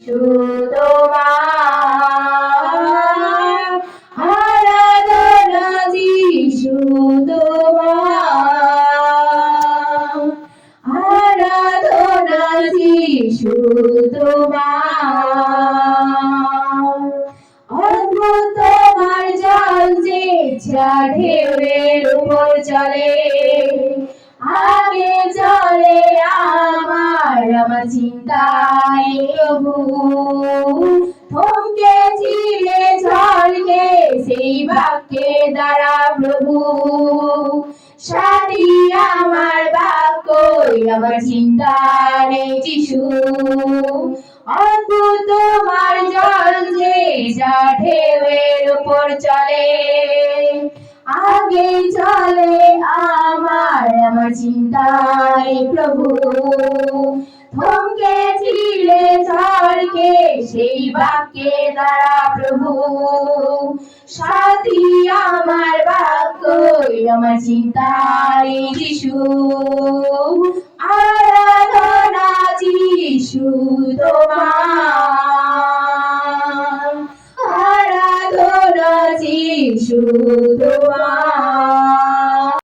তোমার আরাধনা যিশু তোমার আরাধনা যিশু তোমার অদ্ভুত তোমার জল যে ঢেউয়ের উপর চলে আগে চলে আমার চিন্তায় প্রভু থমকে ছিলে ঝড়কে সেই বাক্যে দ্বারা প্রভু সাথী আমার বাক্য আমার চিন্তার যিশু অদ্ভুত তোমার জল যে ঢেউয়ের উপর চলে আগে চলে আমার চিন্তায় প্রভু থমকে ছিলে ঝড়কে সেই বাক্যে দ্বারা প্রভু সাথী আমার বাক্য আমার চিন্তায় যিশু আরাধনা যিশু তোমার আরাধনা যিশু তোমার